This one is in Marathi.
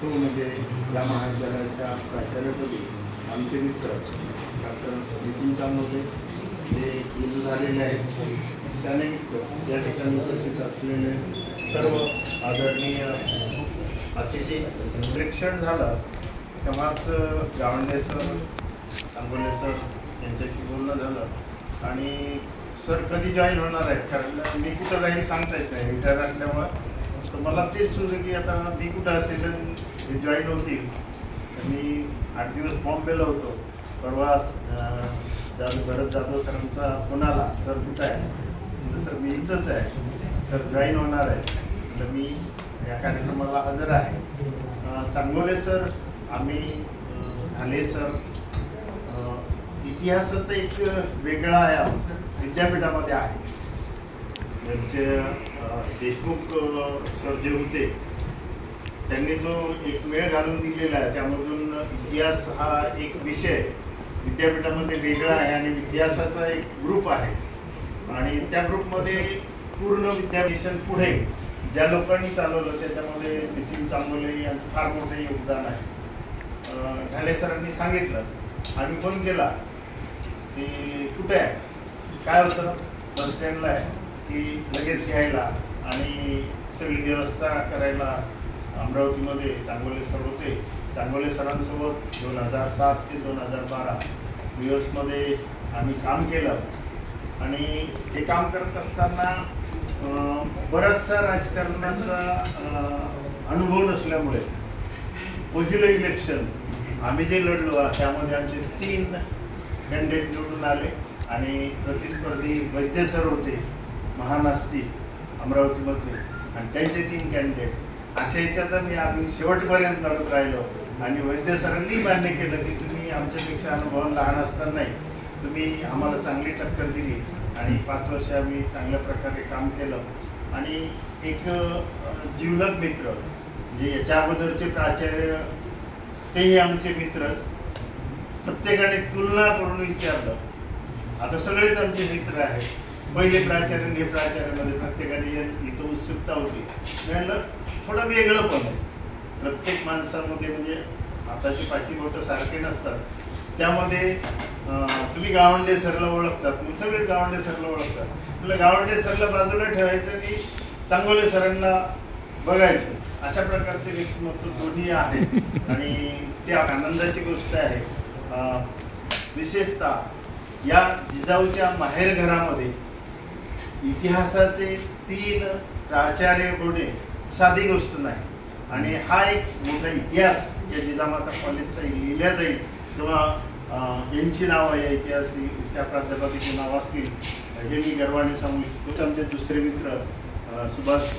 म्हणजे या महाविद्यालयाच्या प्राचार्यपदी आमचे मित्र डॉक्टर नितीन चांगोले जे निवडून झालेले आहेत, त्यानिमित्त या ठिकाणी उपस्थित असलेले सर्व आदरणीय अतिथी, निरीक्षण झालं तेव्हाच गावंडे सर, चांगोले सर यांच्याशी बोलणं झालं आणि सर कधी जॉईन होणार आहेत, कारण मी कुठं राहील सांगता येत नाही, रिटायर असल्यामुळं. तर मला तेच सुचलं की आता मी कुठं असेल हे जॉईन होतील. मी 8 दिवस बॉम्बेला होतो. परवाच भरत जाधव सरांचा फोन आला, सर कुठं आहे? सर मी इथंच आहे, सर जॉईन होणार आहे. तर मी या कार्यक्रमाला हजर आहे. चांगोले सर, आम्ही ढाले सर, इतिहासाचा एक वेगळा आयाम विद्यापीठामध्ये आहे. म्हणजे देशमुख सर जे होते त्यांनी जो एक मेळ घालून दिलेला आहे, त्यामधून इतिहास हा एक विषय विद्यापीठामध्ये वेगळा आहे आणि इतिहासाचा एक ग्रुप आहे आणि त्या ग्रुपमध्ये पूर्ण विद्याभीषण पुढे ज्या लोकांनी चालवलं त्याच्यामध्ये नितीन चांगोले यांचं फार मोठं योगदान आहे. ढाले सरांनी सांगितलं, आम्ही फोन केला की कुठे आहे, काय होतं, बस स्टँडला आहे की लगेच घ्यायला आणि सगळी व्यवस्था करायला अमरावतीमध्ये चांगोले सर होते. चांगोले सरांसोबत 2007 ते 2012 दिवसमध्ये आम्ही काम केलं आणि हे काम करत असताना बराचसा राजकारणाचा अनुभव नसल्यामुळे पहिलं इलेक्शन आम्ही जे लढलो त्यामध्ये आमचे 3 कॅन्डिडेट निवडून आले आणि प्रतिस्पर्धी वैद्य सर होते, महान असतील अमरावतीमधले, आणि त्यांचे 3 कॅन्डिडेट. अशा याच्यात आम्ही शेवटपर्यंत लढत राहिलो आणि वैद्य सरांनी मान्य केलं की तुम्ही आमच्यापेक्षा अनुभव लहान असतानाही तुम्ही आम्हाला चांगली टक्कर दिली आणि 5 वर्ष आम्ही चांगल्या प्रकारे काम केलं. आणि एक जीवलग मित्र जे याच्या अगोदरचे प्राचार्य तेही आमचे मित्रच. प्रत्येकाने तुलना करून विचारलं, आता सगळेच आमचे मित्र आहेत. पहिले प्राचार्य हे प्राचार्यामध्ये प्रत्येकाने इथं उत्सुकता होती. म्हणलं थोडं वेगळं पण आहे प्रत्येक माणसामध्ये, म्हणजे हाताची पाची बोटं सारखे नसतात. त्यामध्ये तुम्ही गावंडे सरला ओळखतात, मग सगळेच गावंडे सरला ओळखतात. तुला गावंडे सरला बाजूला ठेवायचं आणि चांगोले सरांना बघायचं, अशा प्रकारचे व्यक्तिमत्व दोन्ही आहेत आणि त्या आनंदाची गोष्ट आहे. विशेषतः या जिजाऊच्या माहेर घरामध्ये इतिहासाचे 3 प्राचार्य होणे साधी गोष्ट नाही आणि हा एक मोठा इतिहास या जिजामाता कॉलेजचा लिहिल्या जाईल तेव्हा यांची नावं या इतिहासाच्या प्राध्यापकाची नावं असतील हे मी गर्वाने सांगू शकतो. आमचे दुसरे मित्र सुभाष